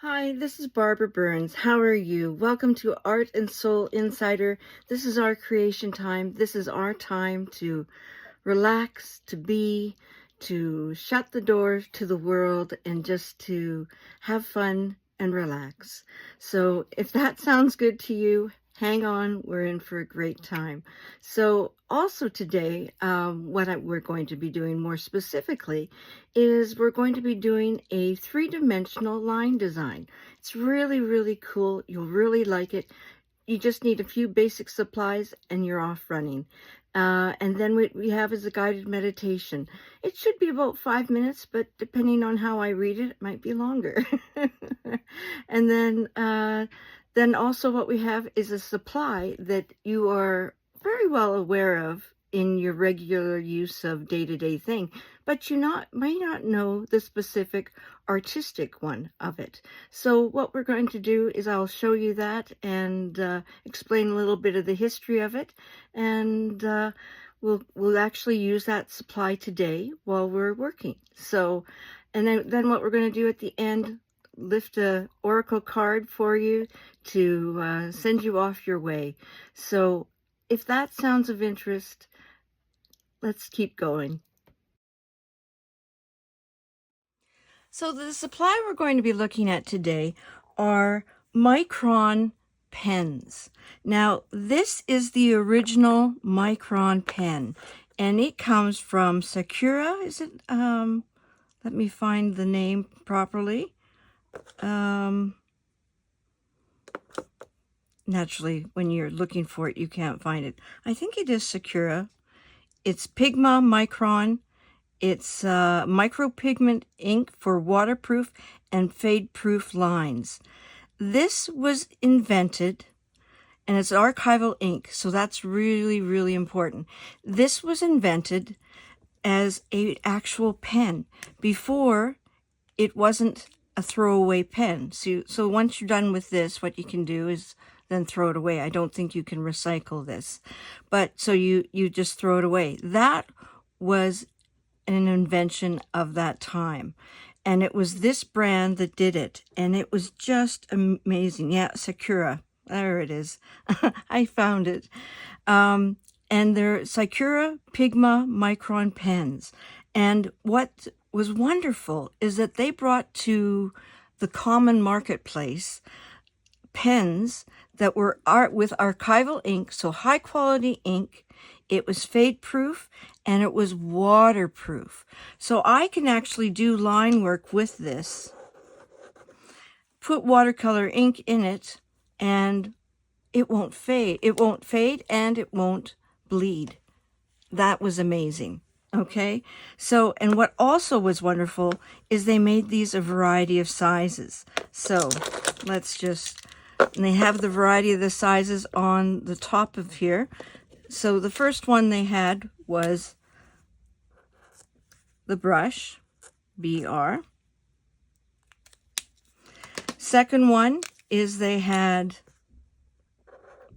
Hi, this is Barbara Burns. How are you? Welcome to Art and Soul Insider. This is our creation time. This is our time to relax, to be, to shut the door to the world and just to have fun and relax. So if that sounds good to you, hang on, we're in for a great time. So also today, we're going to be doing more specifically is we're going to be doing a three-dimensional line design. It's really, really cool. You'll really like it. You just need a few basic supplies and you're off running. And then what we have is a guided meditation. It should be about 5 minutes, but depending on how I read it, it might be longer. And then also what we have is a supply that you are very well aware of in your regular use of day-to-day thing, but may not know the specific artistic one of it. So what we're going to do is I'll show you that and explain a little bit of the history of it, and we'll actually use that supply today while we're working. So, and then what we're going to do at the end, lift a oracle card for you to send you off your way. So if that sounds of interest, let's keep going. So the supply we're going to be looking at today are Micron pens. Now, this is the original Micron pen, and it comes from Sakura. Is it? Let me find the name properly. Naturally, when you're looking for it, you can't find it. I think it is Sakura. It's Pigma Micron. It's micropigment ink for waterproof and fade-proof lines. This was invented, and it's archival ink, so that's really, really important. This was invented as an actual pen. Before, it wasn't a throwaway pen. So once you're done with this, what you can do is then throw it away. I don't think you can recycle this. But so you just throw it away. That was an invention of that time. And it was this brand that did it. And it was just amazing. Yeah, Sakura. There it is. I found it. And they're Sakura Pigma Micron pens. And what was wonderful is that they brought to the common marketplace pens that were with archival ink, so high quality ink. It was fade proof and it was waterproof. So I can actually do line work with this, put watercolor ink in it, and it won't fade. It won't fade and it won't bleed. That was amazing. Okay, so, and what also was wonderful is they made these a variety of sizes. So let's just, and they have the variety of the sizes on the top of here. So the first one they had was the brush, BR. Second one is they had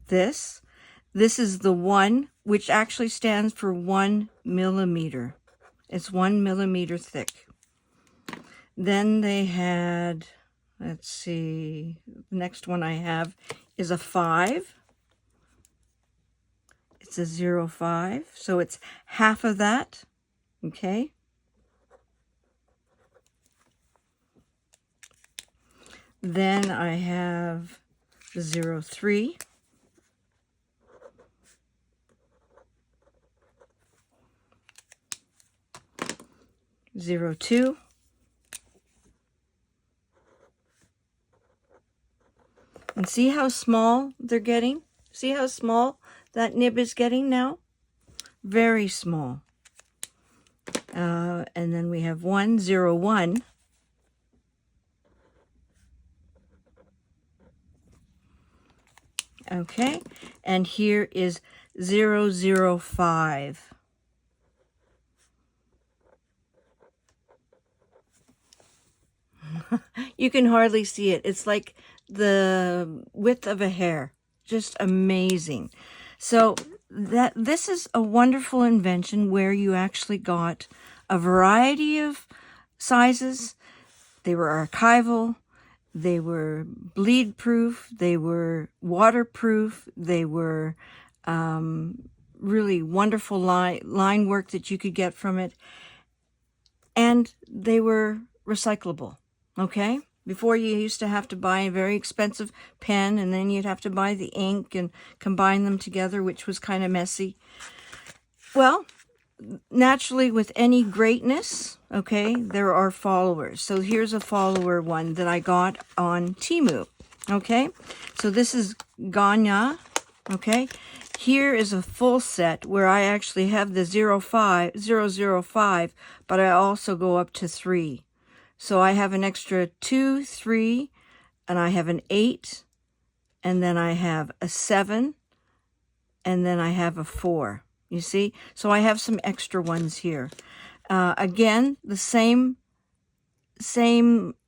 this. This is the one, which actually stands for 1 millimeter. It's 1 millimeter thick. Then they had, let's see, the next one I have is a 5. It's a 0.5, so it's half of that, okay? Then I have the 0.3. 0.2. And see how small they're getting? See how small that nib is getting now? Very small. And then we have 1.01. Okay, and here is 0.05. You can hardly see it. It's like the width of a hair. Just amazing. So this is a wonderful invention where you actually got a variety of sizes. They were archival. They were bleed proof, they were waterproof, they were really wonderful line work that you could get from it, and they were recyclable, okay? Before, you used to have to buy a very expensive pen, and then you'd have to buy the ink and combine them together, which was kind of messy. Well, naturally, with any greatness, okay, there are followers. So here's a follower one that I got on Temu, okay? So this is GuangNa, okay? Here is a full set where I actually have the 005, but I also go up to 3. So I have an extra 2, 3, and I have an 8, and then I have a 7, and then I have a 4. You see? So I have some extra ones here. Again, the same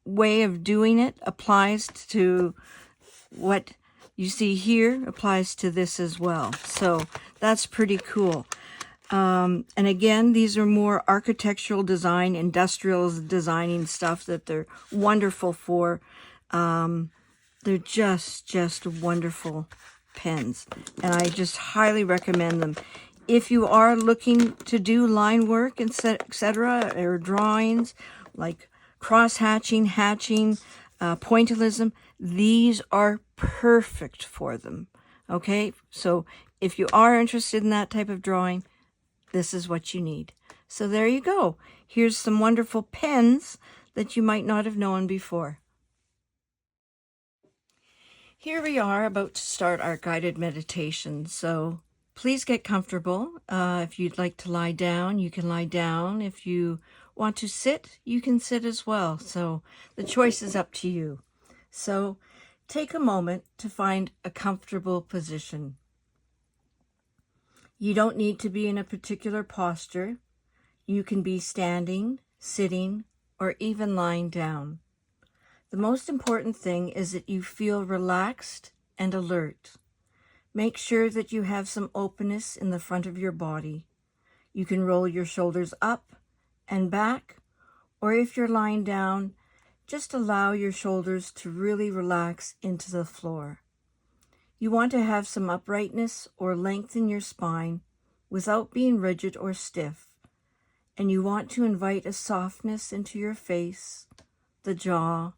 way of doing it applies to what you see here, applies to this as well. So that's pretty cool. And again, these are more architectural design, industrial designing stuff that they're wonderful for. They're just wonderful pens, and I just highly recommend them. If you are looking to do line work, etc., or drawings like cross-hatching, hatching, pointillism, these are perfect for them. Okay, so if you are interested in that type of drawing, this is what you need. So there you go. Here's some wonderful pens that you might not have known before. Here we are about to start our guided meditation. So please get comfortable. If you'd like to lie down, you can lie down. If you want to sit, you can sit as well. So the choice is up to you. So take a moment to find a comfortable position. You don't need to be in a particular posture. You can be standing, sitting, or even lying down. The most important thing is that you feel relaxed and alert. Make sure that you have some openness in the front of your body. You can roll your shoulders up and back, or if you're lying down, just allow your shoulders to really relax into the floor. You want to have some uprightness or length in your spine without being rigid or stiff, and you want to invite a softness into your face, the jaw,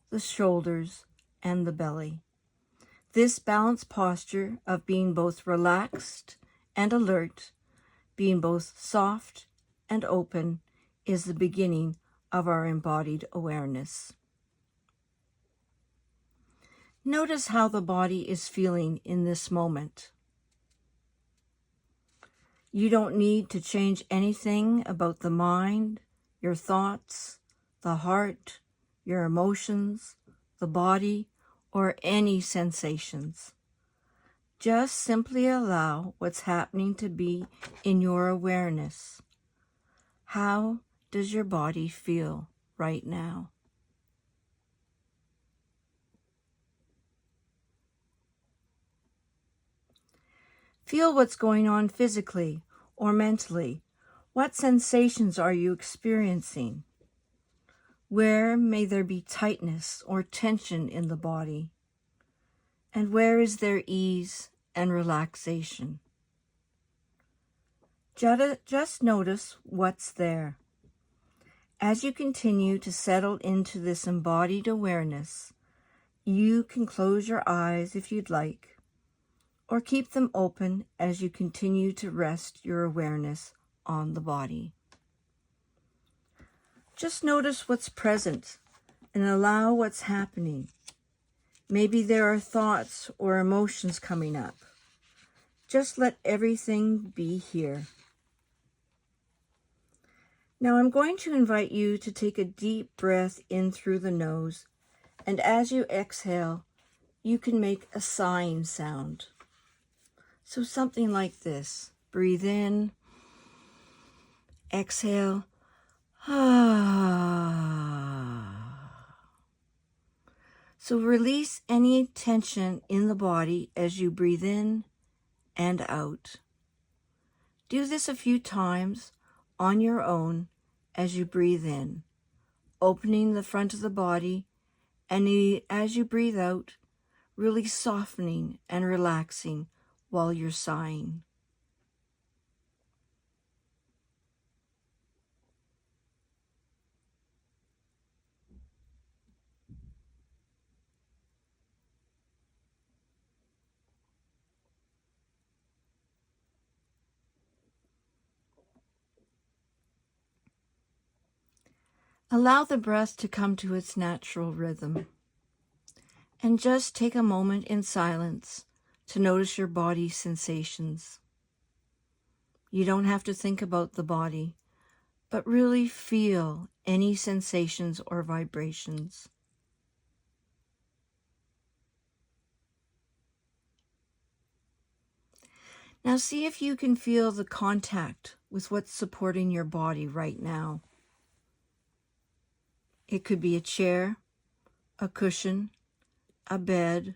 the shoulders, and the belly. This balanced posture of being both relaxed and alert, being both soft and open, is the beginning of our embodied awareness. Notice how the body is feeling in this moment. You don't need to change anything about the mind, your thoughts, the heart, your emotions, the body, or any sensations. Just simply allow what's happening to be in your awareness. How does your body feel right now? Feel what's going on physically or mentally. What sensations are you experiencing? Where may there be tightness or tension in the body? And where is there ease and relaxation? Just notice what's there. As you continue to settle into this embodied awareness, you can close your eyes if you'd like, or keep them open as you continue to rest your awareness on the body. Just notice what's present and allow what's happening. Maybe there are thoughts or emotions coming up. Just let everything be here. Now I'm going to invite you to take a deep breath in through the nose, and as you exhale, you can make a sighing sound. So something like this. Breathe in, exhale. So release any tension in the body as you breathe in and out. Do this a few times on your own as you breathe in, opening the front of the body and as you breathe out, really softening and relaxing while you're sighing. Allow the breath to come to its natural rhythm, and just take a moment in silence to notice your body's sensations. You don't have to think about the body, but really feel any sensations or vibrations. Now see if you can feel the contact with what's supporting your body right now. It could be a chair, a cushion, a bed,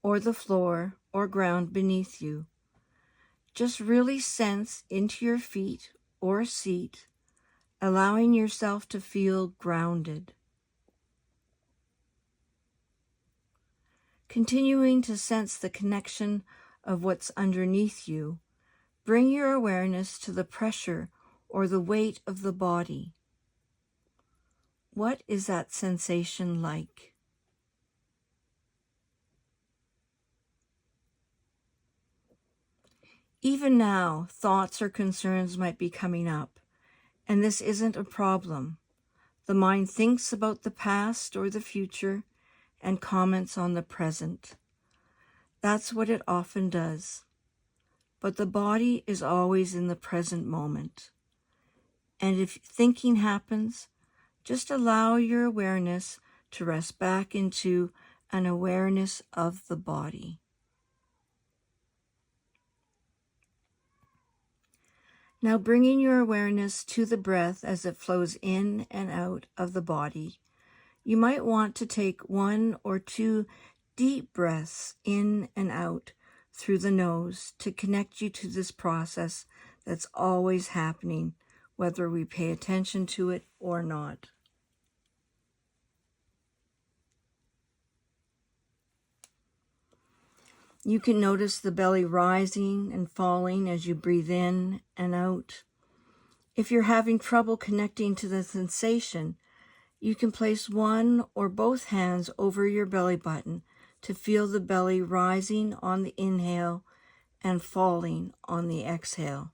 or the floor or ground beneath you. Just really sense into your feet or seat, allowing yourself to feel grounded. Continuing to sense the connection of what's underneath you, bring your awareness to the pressure or the weight of the body. What is that sensation like? Even now, thoughts or concerns might be coming up, and this isn't a problem. The mind thinks about the past or the future and comments on the present. That's what it often does. But the body is always in the present moment. And if thinking happens, just allow your awareness to rest back into an awareness of the body. Now bringing your awareness to the breath as it flows in and out of the body, you might want to take 1 or 2 deep breaths in and out through the nose to connect you to this process that's always happening, whether we pay attention to it or not. You can notice the belly rising and falling as you breathe in and out. If you're having trouble connecting to the sensation, you can place 1 or both hands over your belly button to feel the belly rising on the inhale and falling on the exhale.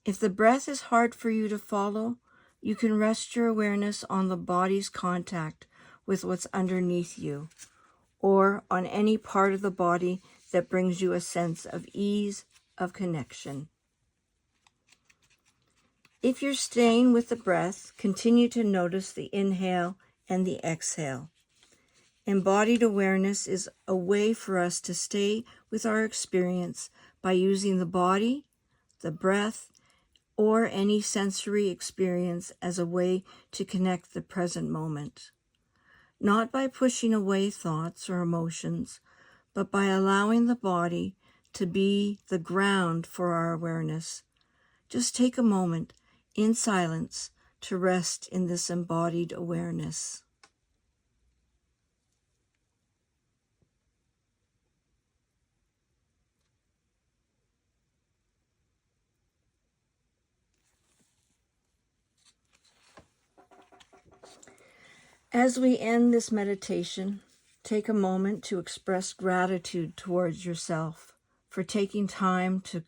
If the breath is hard for you to follow, you can rest your awareness on the body's contact with what's underneath you, or on any part of the body that brings you a sense of ease of connection. If you're staying with the breath, continue to notice the inhale and the exhale. Embodied awareness is a way for us to stay with our experience by using the body, the breath, or any sensory experience as a way to connect the present moment. Not by pushing away thoughts or emotions, but by allowing the body to be the ground for our awareness. Just take a moment in silence to rest in this embodied awareness. As we end this meditation, take a moment to express gratitude towards yourself for taking time to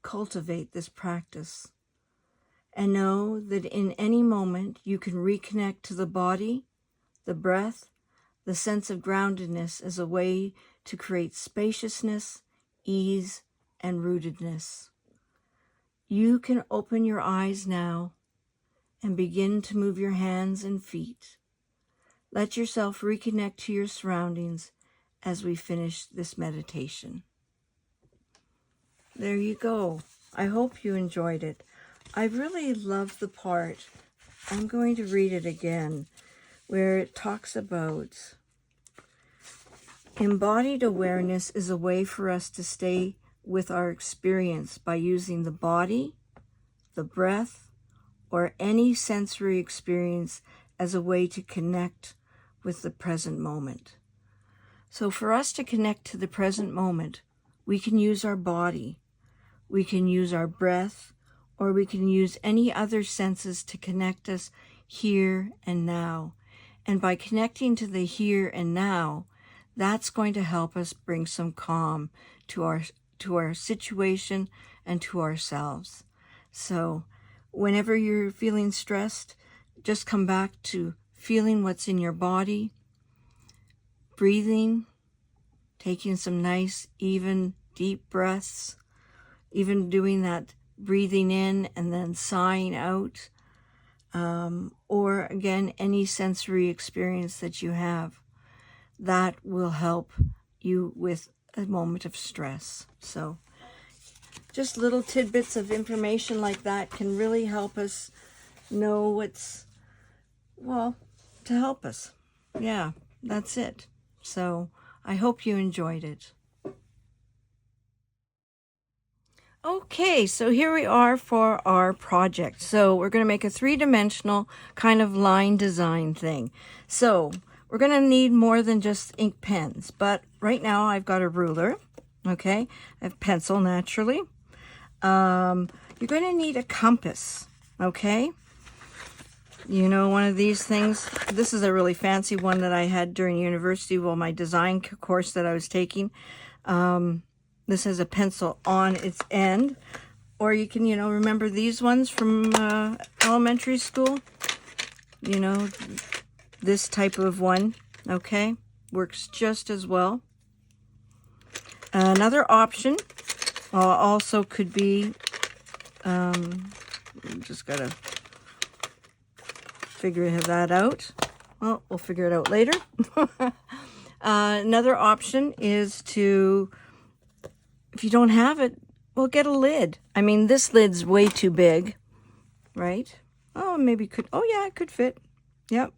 cultivate this practice. And know that in any moment you can reconnect to the body, the breath, the sense of groundedness as a way to create spaciousness, ease, and rootedness. You can open your eyes now and begin to move your hands and feet. Let yourself reconnect to your surroundings as we finish this meditation. There you go. I hope you enjoyed it. I really love the part, I'm going to read it again, where it talks about embodied awareness is a way for us to stay with our experience by using the body, the breath, or any sensory experience as a way to connect with the present moment. So for us to connect to the present moment, we can use our body, we can use our breath, or we can use any other senses to connect us here and now. And by connecting to the here and now, that's going to help us bring some calm to our situation and to ourselves. So whenever you're feeling stressed, just come back to feeling what's in your body, breathing, taking some nice, even, deep breaths, even doing that breathing in and then sighing out, or again, any sensory experience that you have, that will help you with a moment of stress. So just little tidbits of information like that can really help us know what's, well, to help us. Yeah, that's it. So I hope you enjoyed it. Okay, so here we are for our project. So we're going to make a three-dimensional kind of line design thing. So we're going to need more than just ink pens, but right now I've got a ruler, okay? I have pencil naturally. You're going to need a compass, okay? You know, one of these things. This is a really fancy one that I had during university, well, my design course that I was taking. This has a pencil on its end, or you can, remember these ones from elementary school? This type of one, okay? Works just as well. Another option also could be, just gotta figure that out. Well, we'll figure it out later. Another option is to, if you don't have it, well, get a lid. I mean, this lid's way too big, right? Oh, maybe it could fit. Yep.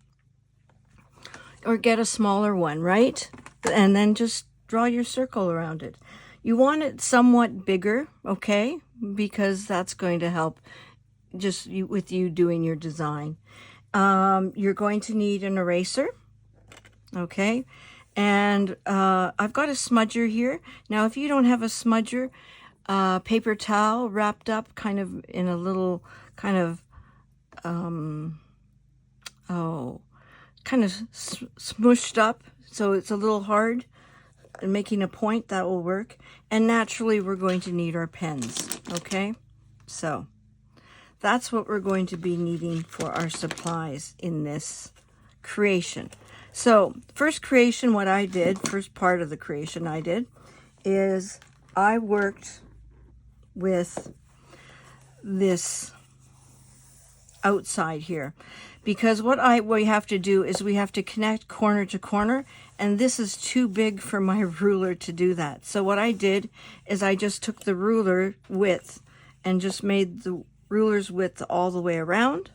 Or get a smaller one, right? And then just draw your circle around it. You want it somewhat bigger, okay? Because that's going to help with you doing your design. You're going to need an eraser, okay? And I've got a smudger here. Now, if you don't have a smudger, paper towel wrapped up kind of in a little kind of, smushed up, so it's a little hard, and making a point, that will work. And naturally, we're going to need our pens, okay? So that's what we're going to be needing for our supplies in this creation. So first part of the creation I did is I worked with this outside here, because what we have to do is we have to connect corner to corner, and this is too big for my ruler to do that. So what I did is I just took the ruler width and just made the ruler's width all the way around.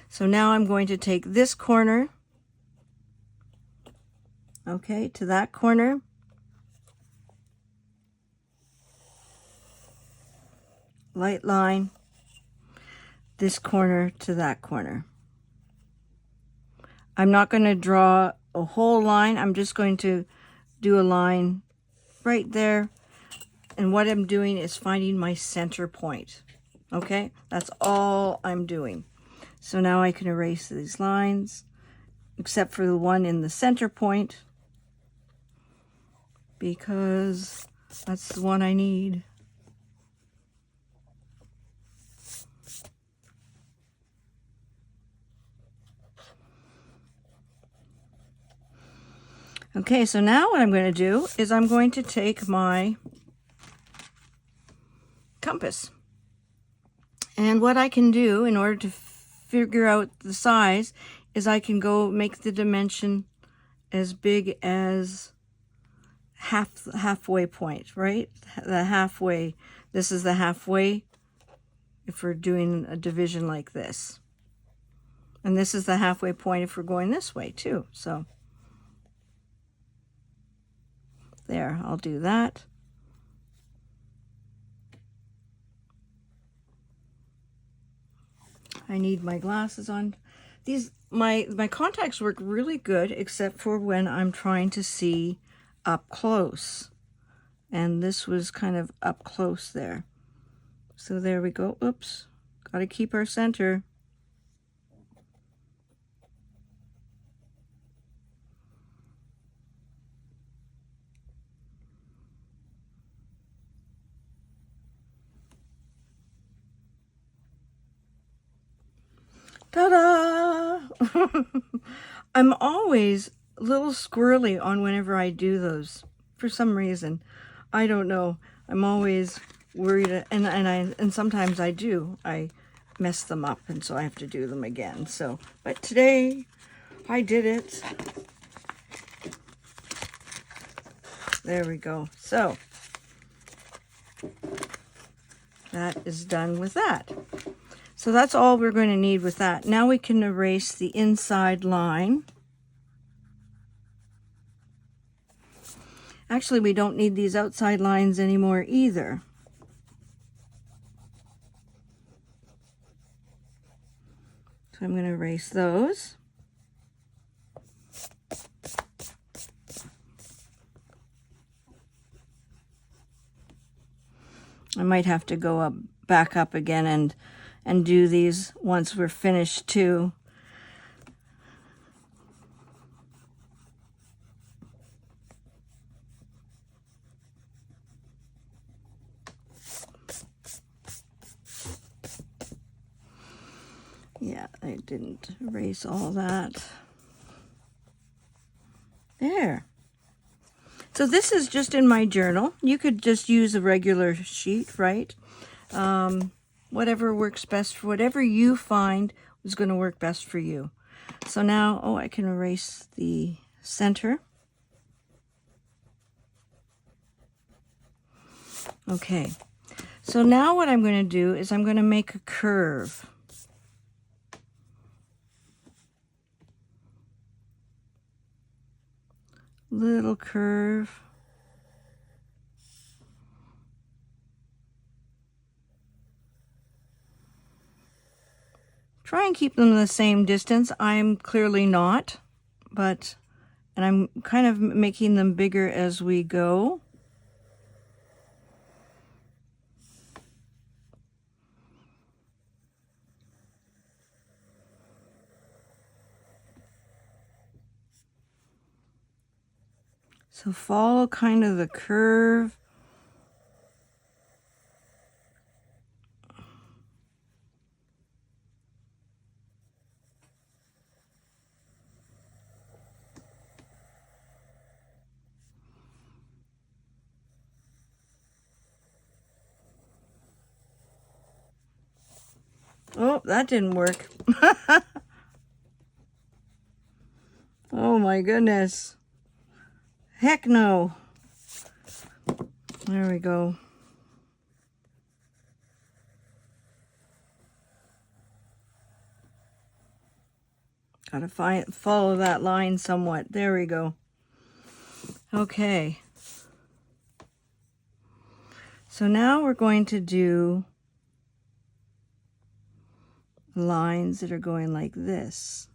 So now I'm going to take this corner, okay, to that corner, light line, this corner to that corner. I'm not going to draw a whole line. I'm just going to do a line right there. And what I'm doing is finding my center point. Okay, that's all I'm doing. So now I can erase these lines, except for the one in the center point, because that's the one I need. Okay, so now what I'm going to do is I'm going to take my compass. And what I can do in order to figure out the size is I can go make the dimension as big as halfway point, right? The halfway, this is the halfway if we're doing a division like this. And this is the halfway point if we're going this way too. So there, I'll do that. I need my glasses on my contacts work really good, except for when I'm trying to see up close. And this was kind of up close there. So there we go. Oops. Got to keep our center. Ta-da! I'm always a little squirrely on whenever I do those. For some reason. I don't know. I'm always worried, and sometimes I do. I mess them up, and so I have to do them again. So, but today I did it. There we go. So that is done with that. So that's all we're going to need with that. Now we can erase the inside line. Actually, we don't need these outside lines anymore either. So I'm going to erase those. I might have to go back up again and do these once we're finished too. Yeah, I didn't erase all that. There. So this is just in my journal. You could just use a regular sheet, right? Whatever works best for whatever you find is going to work best for you. So now, oh, I can erase the center. Okay. So now what I'm going to do is I'm going to make a curve. Little curve. Try and keep them the same distance. I'm clearly not, and I'm kind of making them bigger as we go. So follow kind of the curve. Oh, that didn't work. Oh my goodness. Heck no. There we go. Gotta follow that line somewhat. There we go. Okay. So now we're going to do lines that are going like this.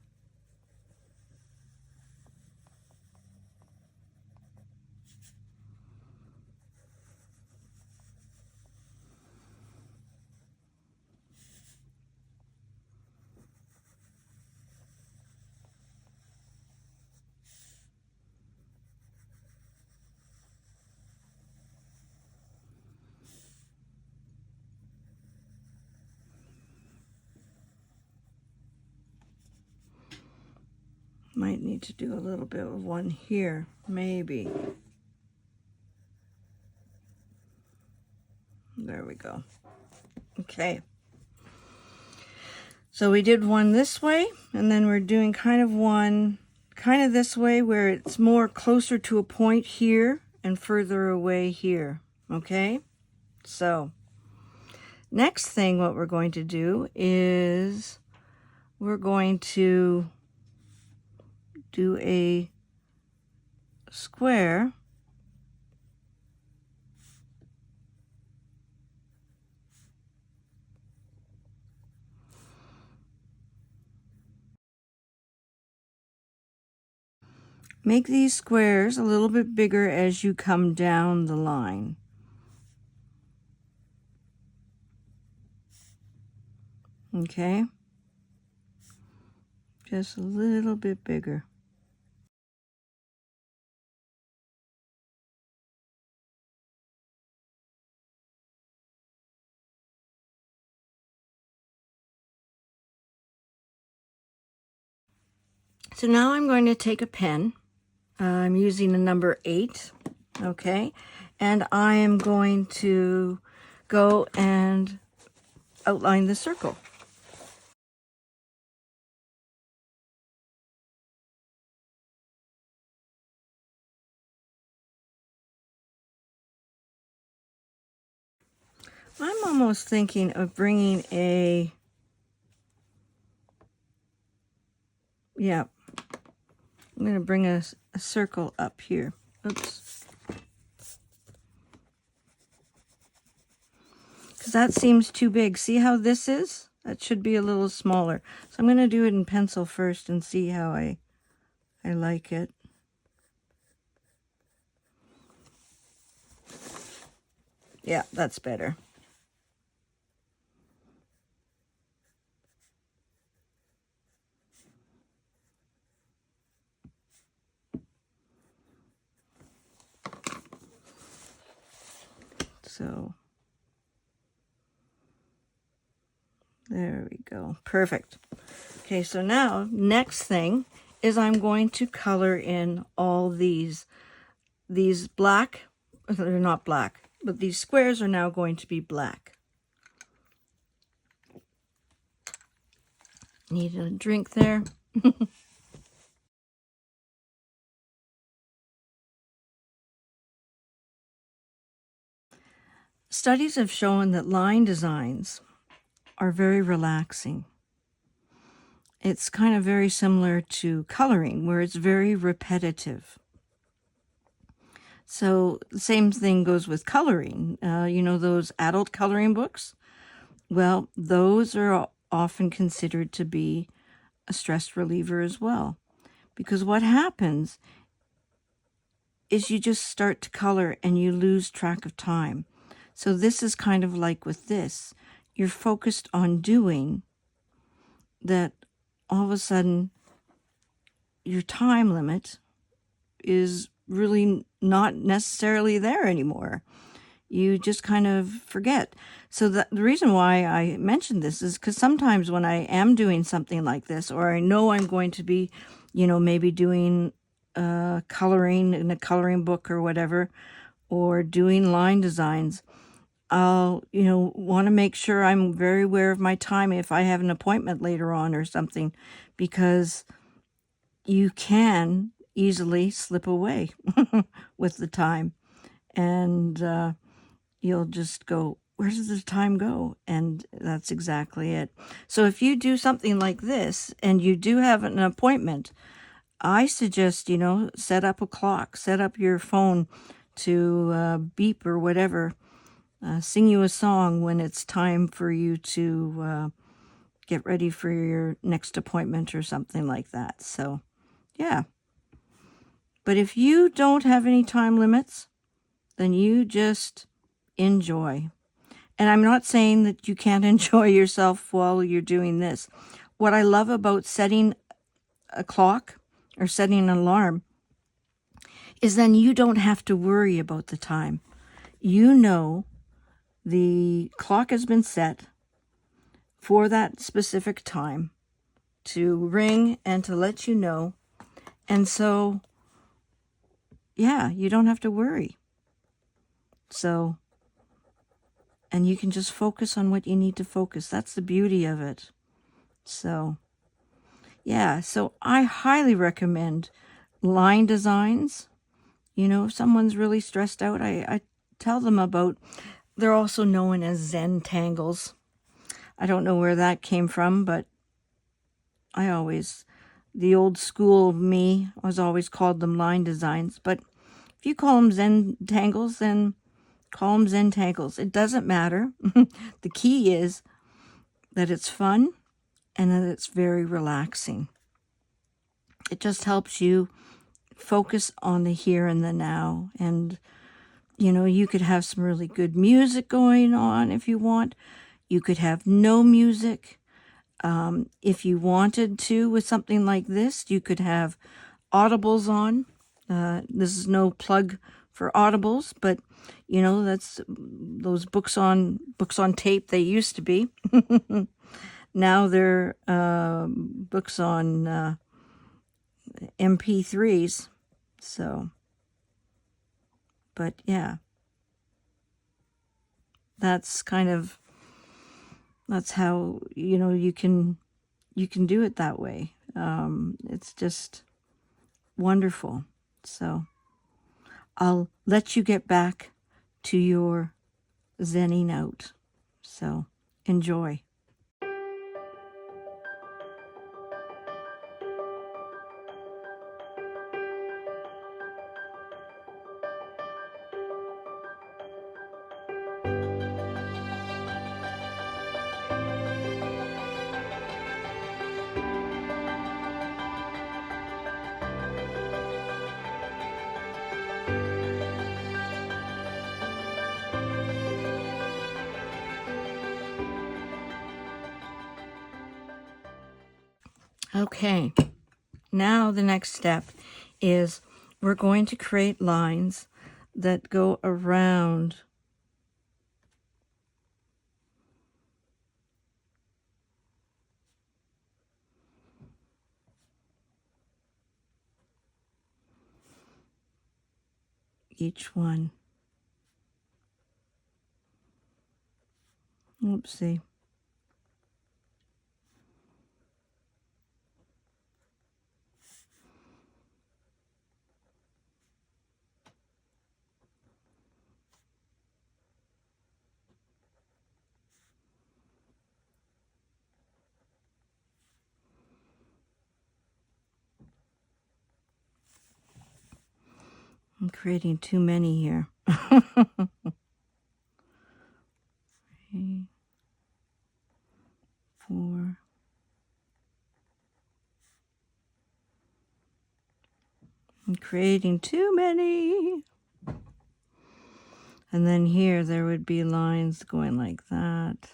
Might need to do a little bit of one here, maybe. There we go. Okay. So we did one this way, and then we're doing kind of one kind of this way where it's more closer to a point here and further away here. Okay? So next thing what we're going to do is we're going to do a square Make these squares a little bit bigger as you come down the line. Okay? Just a little bit bigger. So now I'm going to take a pen. I'm using a number 8, okay? And I am going to go and outline the circle. I'm almost thinking of bringing a, yeah, I'm going to bring a circle up here. Oops. Because that seems too big. See how this is? That should be a little smaller. So I'm going to do it in pencil first and see how I like it. Yeah, that's better. So there we go. Perfect. Okay, so now next thing is I'm going to color in all these black. They're not black, but these squares are now going to be black. Need a drink there. Studies have shown that line designs are very relaxing. It's kind of very similar to coloring, where it's very repetitive. So the same thing goes with coloring. You know those adult coloring books? Well, those are often considered to be a stress reliever as well. Because what happens is you just start to color and you lose track of time. So this is kind of like with this. You're focused on doing that, all of a sudden your time limit is really not necessarily there anymore. You just kind of forget. So the reason why I mentioned this is because sometimes when I am doing something like this, or I know I'm going to be, maybe doing coloring in a coloring book or whatever, or doing line designs, I'll, want to make sure I'm very aware of my time if I have an appointment later on or something, because you can easily slip away with the time. And you'll just go, where does the time go? And that's exactly it. So if you do something like this and you do have an appointment, I suggest, set up a clock, set up your phone to beep or whatever, sing you a song when it's time for you to get ready for your next appointment or something like that. So, yeah. But if you don't have any time limits, then you just enjoy. And I'm not saying that you can't enjoy yourself while you're doing this. What I love about setting a clock or setting an alarm is then you don't have to worry about the time. You know the clock has been set for that specific time to ring and to let you know. And so, yeah, you don't have to worry. So, and you can just focus on what you need to focus. That's the beauty of it. So, yeah, so I highly recommend line designs. If someone's really stressed out, I tell them about, they're also known as zentangles. I don't know where that came from, but the old school of me was always called them line designs. But if you call them zentangles, then call them zentangles. It doesn't matter. The key is that it's fun and that it's very relaxing. It just helps you focus on the here and the now. And, you know, you could have some really good music going on if you want. You could have no music. If you wanted to, with something like this, you could have audibles on. This is no plug for audibles, but you know, that's those books on tape they used to be. Now they're books on MP3s. So, but yeah, that's how, you know, you can do it that way. It's just wonderful. So I'll let you get back to your zenning out. So enjoy. Okay, now the next step is we're going to create lines that go around each one. Oopsie. I'm creating too many here. 3, 4. I'm creating too many. And then here there would be lines going like that.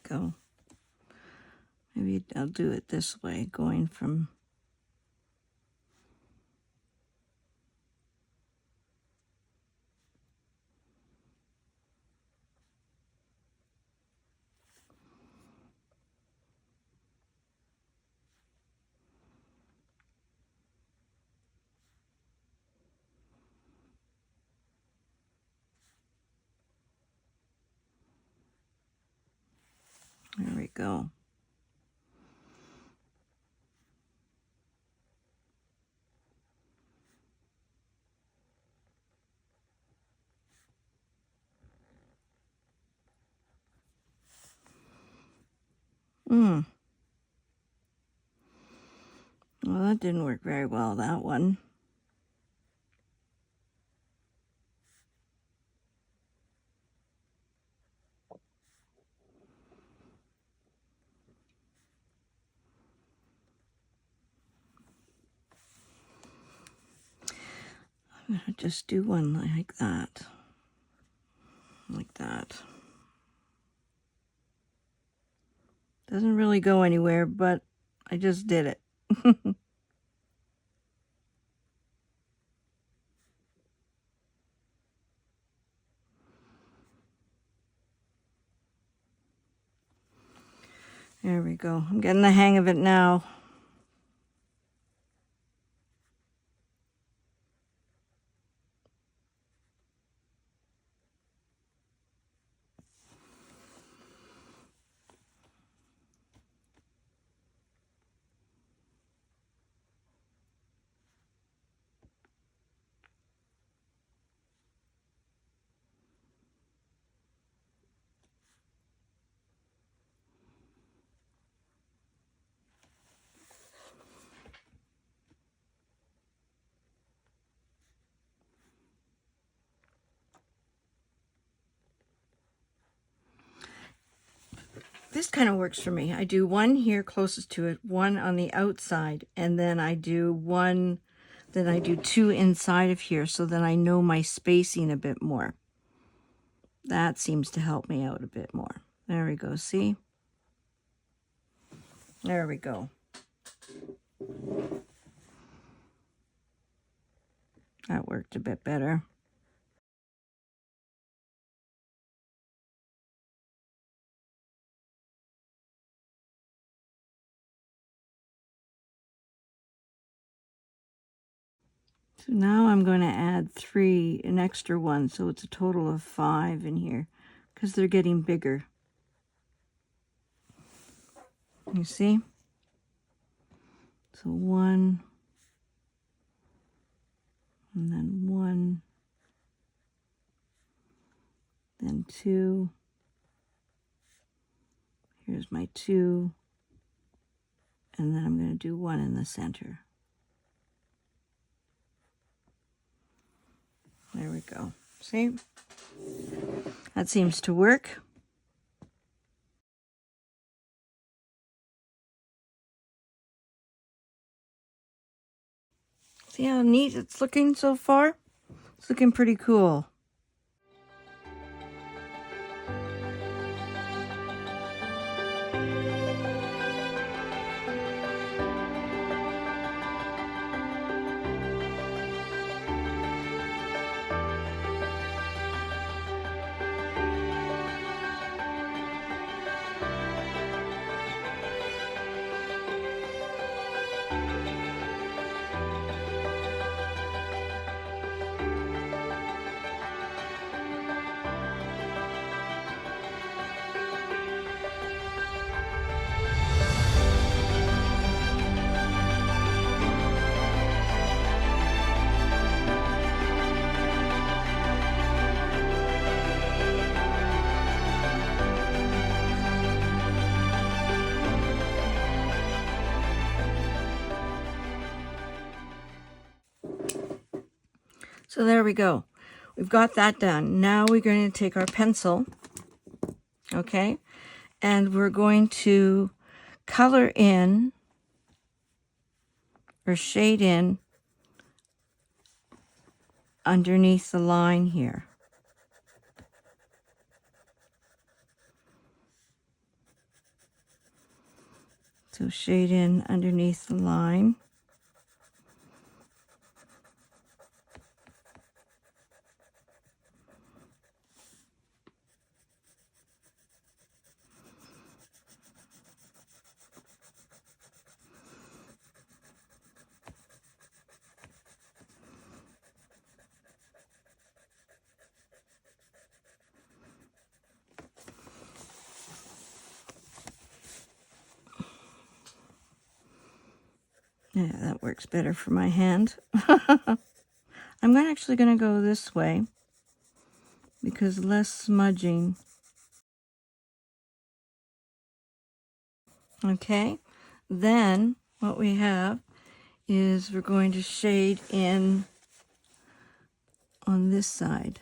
Go. Maybe I'll do it this way, going from there we go. Well, that didn't work very well, that one. I'm going to just do one like that. Like that. Doesn't really go anywhere, but I just did it. There we go. I'm getting the hang of it now. This kind of works for me. I do one here closest to it, one on the outside, and then I do one, then I do two inside of here, so then I know my spacing a bit more. That seems to help me out a bit more. There we go, see? There we go. That worked a bit better. So now I'm going to add an extra one, so it's a total of 5 in here, because they're getting bigger. You see? So 1, and then 1, then 2. Here's my 2, and then I'm going to do 1 in the center. There we go. See? That seems to work. See how neat it's looking so far? It's looking pretty cool. So there we go. We've got that done. Now we're going to take our pencil, okay, and we're going to color in or shade in underneath the line here. So shade in underneath the line. Yeah, that works better for my hand. I'm actually going to go this way because less smudging. Okay, then what we have is we're going to shade in on this side.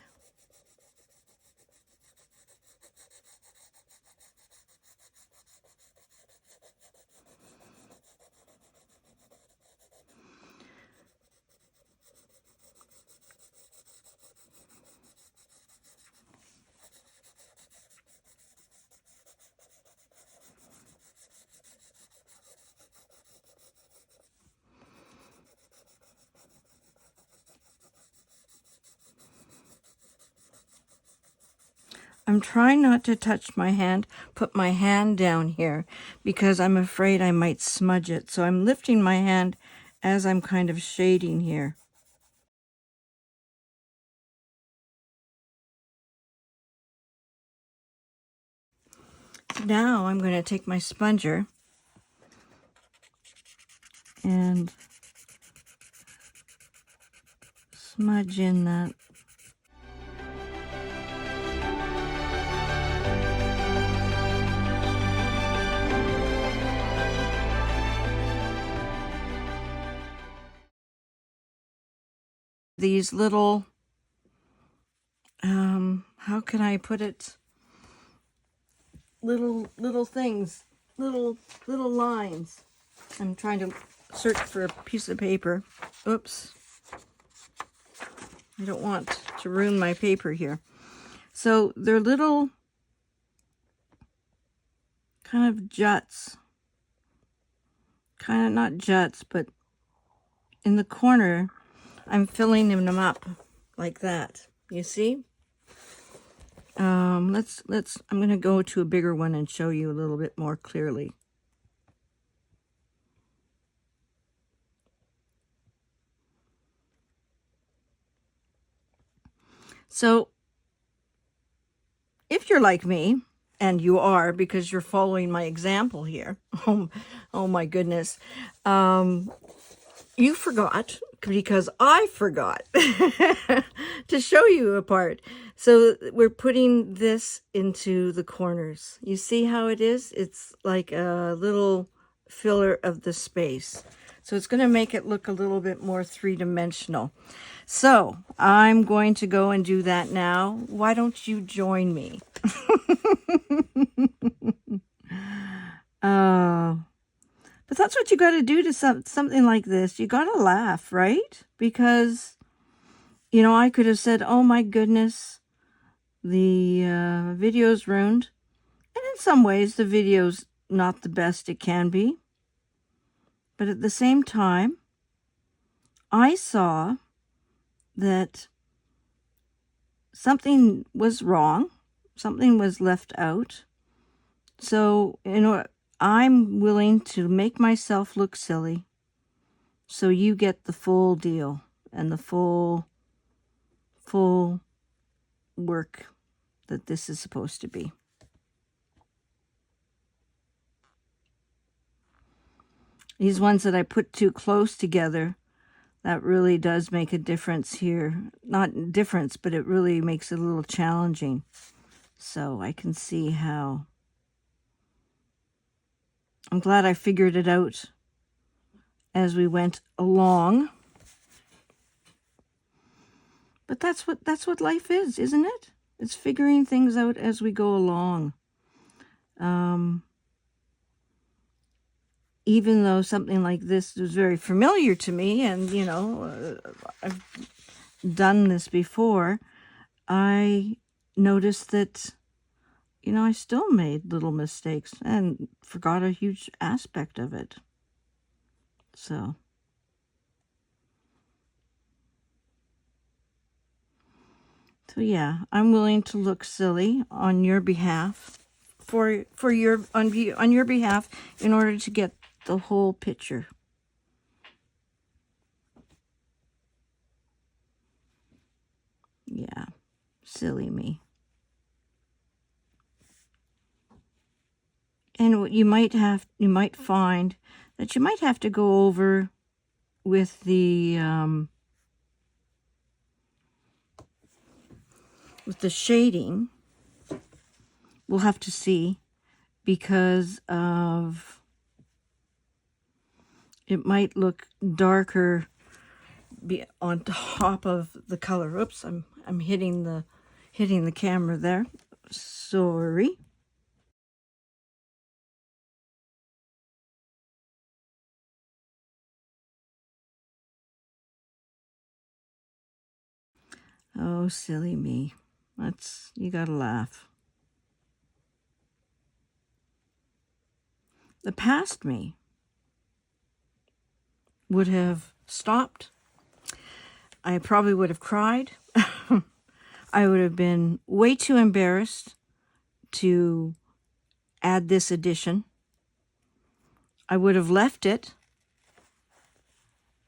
I'm trying not to touch my hand, put my hand down here, because I'm afraid I might smudge it. So I'm lifting my hand as I'm kind of shading here. So now I'm going to take my sponger and smudge in that. These little, how can I put it? little things, little lines. I'm trying to search for a piece of paper. Oops. I don't want to ruin my paper here. So they're little kind of juts. Kind of not juts, but in the corner, I'm filling them up like that. You see? I'm going to go to a bigger one and show you a little bit more clearly. So, if you're like me, and you are because you're following my example here, oh my goodness, you forgot, because I forgot to show you a part. So we're putting this into the corners. You see how it is? It's like a little filler of the space. So it's going to make it look a little bit more three-dimensional. So I'm going to go and do that now. Why don't you join me? But that's what you got to do to something like this. You got to laugh, right? Because, you know, I could have said, oh my goodness, the video's ruined. And in some ways, the video's not the best it can be. But at the same time, I saw that something was wrong. Something was left out. So, you know, I'm willing to make myself look silly so you get the full deal and the full work that this is supposed to be. These ones that I put too close together, that really does make a difference here. Not difference, but it really makes it a little challenging. So I can see how. I'm glad I figured it out as we went along. But that's what life is, isn't it? It's figuring things out as we go along. Even though something like this was very familiar to me, and, you know, I've done this before, I noticed that, you know, I still made little mistakes and forgot a huge aspect of it. So yeah, I'm willing to look silly on your behalf, on your behalf, in order to get the whole picture. Yeah, silly me. And what you might find that you might have to go over with the shading. We'll have to see, because of it might look darker on top of the color. Oops, I'm hitting the camera there. Sorry. Oh, silly me. You gotta laugh. The past me would have stopped. I probably would have cried. I would have been way too embarrassed to add this addition. I would have left it,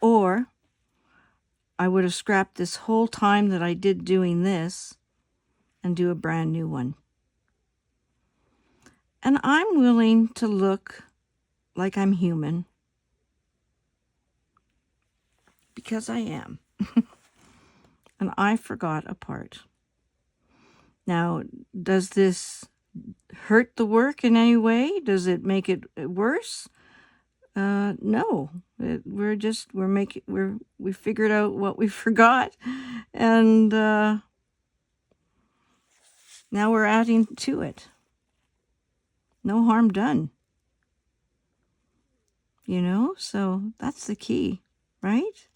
or I would have scrapped this whole time that I did doing this and do a brand new one. And I'm willing to look like I'm human, because I am. And I forgot a part. Now, does this hurt the work in any way? Does it make it worse? No. We figured out what we forgot, and now we're adding to it. no harm done. You know, so that's the key, right?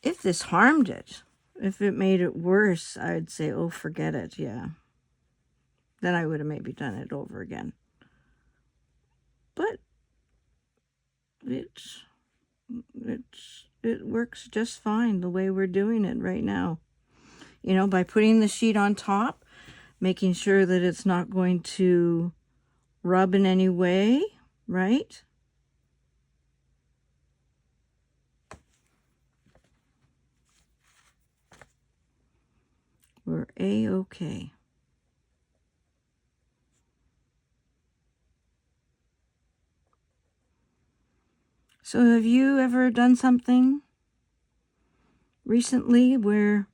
If this harmed it, if it made it worse, I'd say, oh, forget it, yeah. Then I would have maybe done it over again. But it works just fine the way we're doing it right now. You know, by putting the sheet on top, making sure that it's not going to rub in any way, right? We're A-okay. So have you ever done something recently where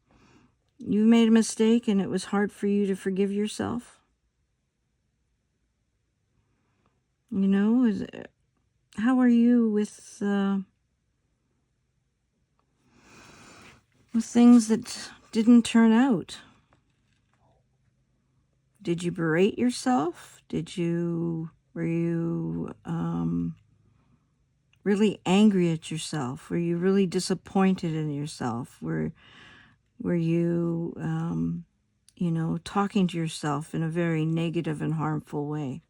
you made a mistake and it was hard for you to forgive yourself? You know, how are you with things that didn't turn out? Did you berate yourself? Were you really angry at yourself? Were you really disappointed in yourself? Were you, you know, talking to yourself in a very negative and harmful way?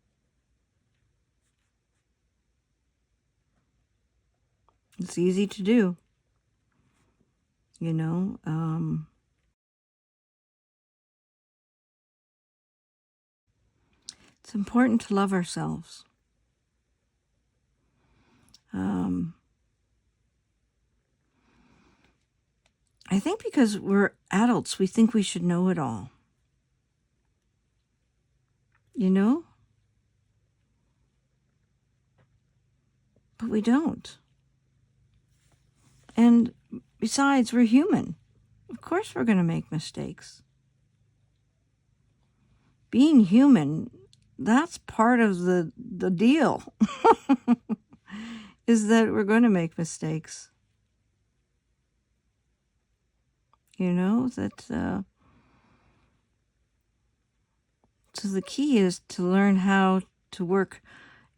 It's easy to do, you know. It's important to love ourselves. I think because we're adults, we think we should know it all. You know? But we don't. And besides, we're human. Of course we're going to make mistakes. Being human, that's part of the deal. Is that we're going to make mistakes. You know, that so the key is to learn how to work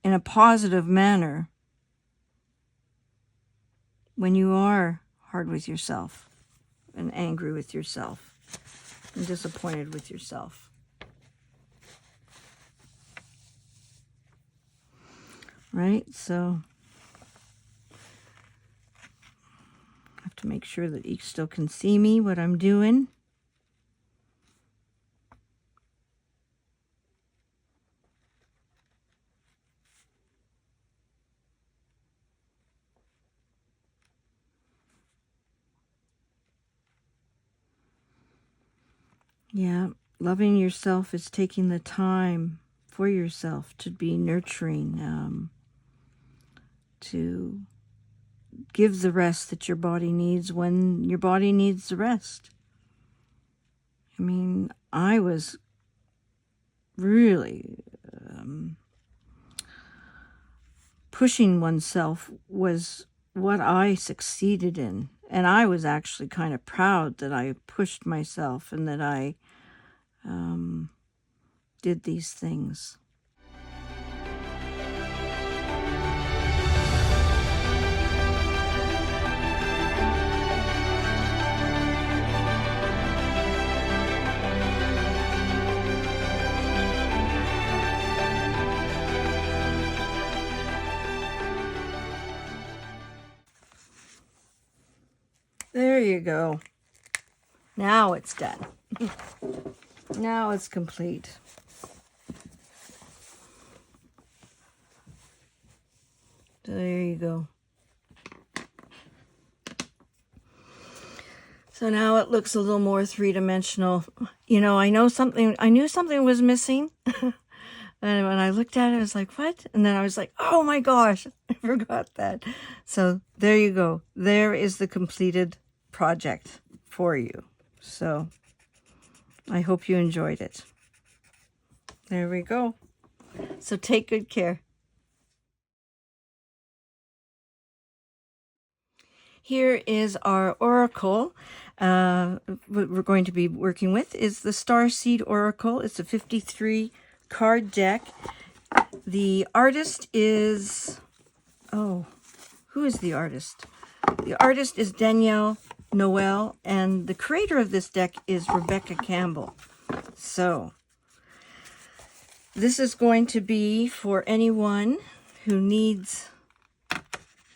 in a positive manner when you are hard with yourself and angry with yourself and disappointed with yourself. Right? So I have to make sure that you still can see me, what I'm doing. Yeah, loving yourself is taking the time for yourself to be nurturing, to give the rest that your body needs when your body needs the rest. I mean, I was really pushing oneself was what I succeeded in. And I was actually kind of proud that I pushed myself and that I did these things. There you go. Now it's done. Now it's complete. There you go. So now it looks a little more three-dimensional. You know, I knew something was missing. And when I looked at it, I was like, what? And then I was like, oh my gosh, I forgot that. So there you go. There is the completed project for you. So I hope you enjoyed it. There we go. So take good care. Here is our oracle. What we're going to be working with is the Starseed Oracle. It's a 53 card deck. The artist is, oh, who is the artist? The artist is Danielle Noel, and the creator of this deck is Rebecca Campbell. So this is going to be for anyone who needs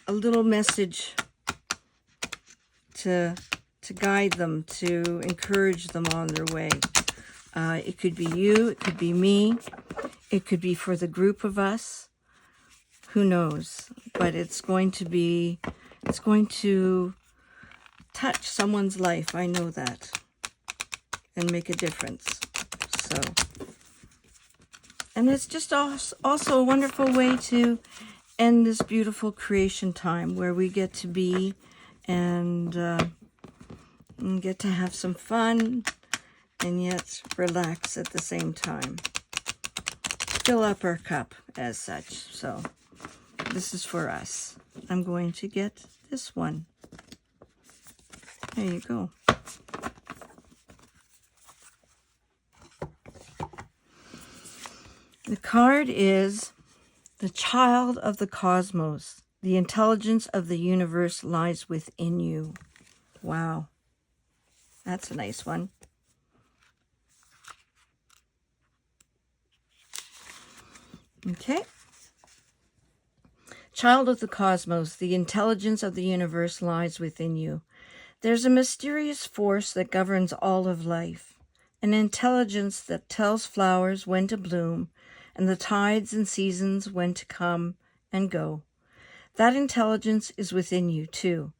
a little message to guide them, to encourage them on their way. It could be you, it could be me, it could be for the group of us. Who knows? But it's going to touch someone's life. I know that, and make a difference. So, and it's just also a wonderful way to end this beautiful creation time where we get to be and get to have some fun and yet relax at the same time. Fill up our cup as such. So this is for us. I'm going to get this one. There you go. The card is the child of the cosmos. The intelligence of the universe lies within you. Wow. That's a nice one. Okay. Child of the cosmos, the intelligence of the universe lies within you. There's a mysterious force that governs all of life, an intelligence that tells flowers when to bloom and the tides and seasons when to come and go. That intelligence is within you, too.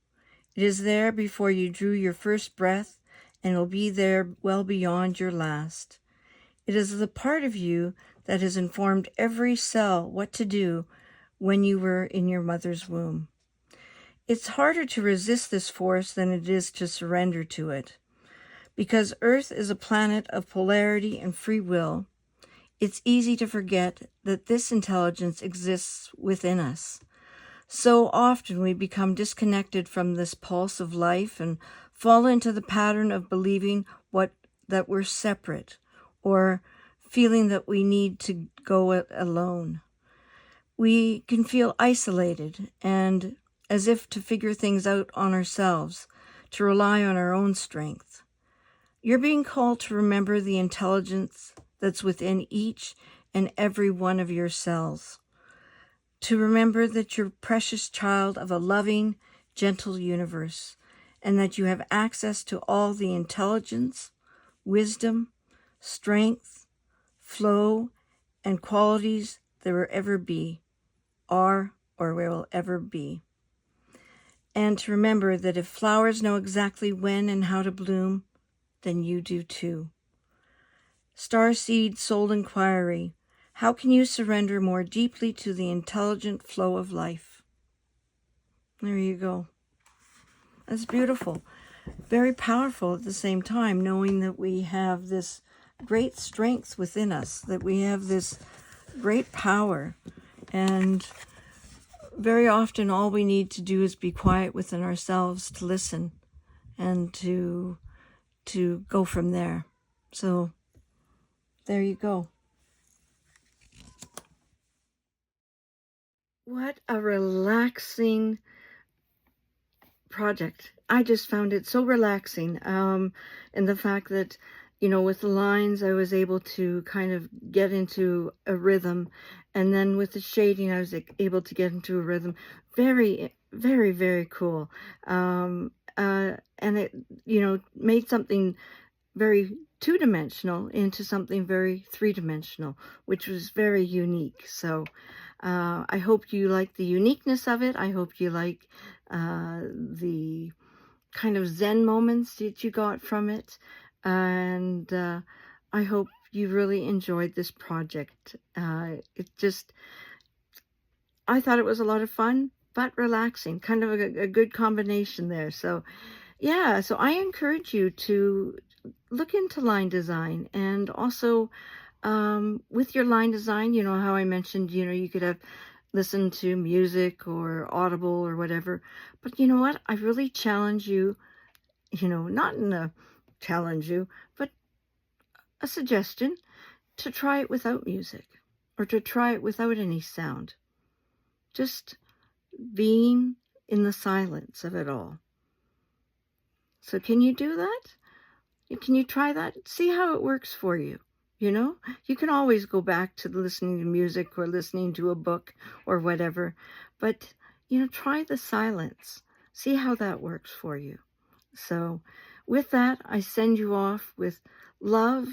It is there before you drew your first breath, and will be there well beyond your last. It is the part of you that has informed every cell what to do when you were in your mother's womb. It's harder to resist this force than it is to surrender to it. Because Earth is a planet of polarity and free will, it's easy to forget that this intelligence exists within us. So often we become disconnected from this pulse of life and fall into the pattern of believing that we're separate, or feeling that we need to go it alone. We can feel isolated and as if to figure things out on ourselves, to rely on our own strength. You're being called to remember the intelligence that's within each and every one of your cells. To remember that you're a precious child of a loving, gentle universe, and that you have access to all the intelligence, wisdom, strength, flow, and qualities there will ever be, are, or will ever be. And to remember that if flowers know exactly when and how to bloom, then you do too. Starseed Soul Inquiry. How can you surrender more deeply to the intelligent flow of life? There you go. That's beautiful. Very powerful at the same time, knowing that we have this great strength within us, that we have this great power. And very often all we need to do is be quiet within ourselves to listen and to go from there. So there you go. What a relaxing project. I just found it so relaxing. And the fact that, with the lines, I was able to kind of get into a rhythm. And then with the shading, I was able to get into a rhythm. Very, very, very cool. And it, made something very two-dimensional into something very three-dimensional, which was very unique. So I hope you like the uniqueness of it. I hope you like the kind of Zen moments that you got from it. And I hope you really enjoyed this project. I thought it was a lot of fun, but relaxing, kind of a good combination there. So yeah, so I encourage you to look into line design, and also with your line design, how I mentioned, you could have listen to music or Audible or whatever. But you know what? I really challenge you, not in a challenge you, but a suggestion to try it without music or to try it without any sound. Just being in the silence of it all. So can you do that? Can you try that? See how it works for you. You can always go back to listening to music or listening to a book or whatever, but, try the silence. See how that works for you. So with that, I send you off with love.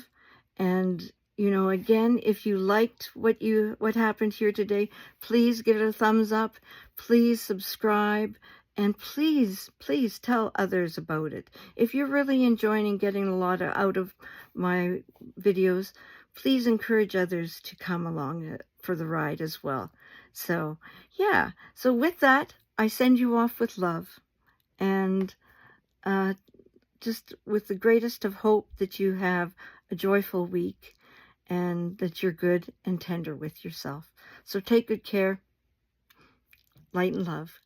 And, again, if you liked what happened here today, please give it a thumbs up. Please subscribe. And please, please tell others about it. If you're really enjoying and getting a lot out of my videos, please encourage others to come along for the ride as well. So, yeah. So with that, I send you off with love. And just with the greatest of hope that you have a joyful week and that you're good and tender with yourself. So take good care. Light and love.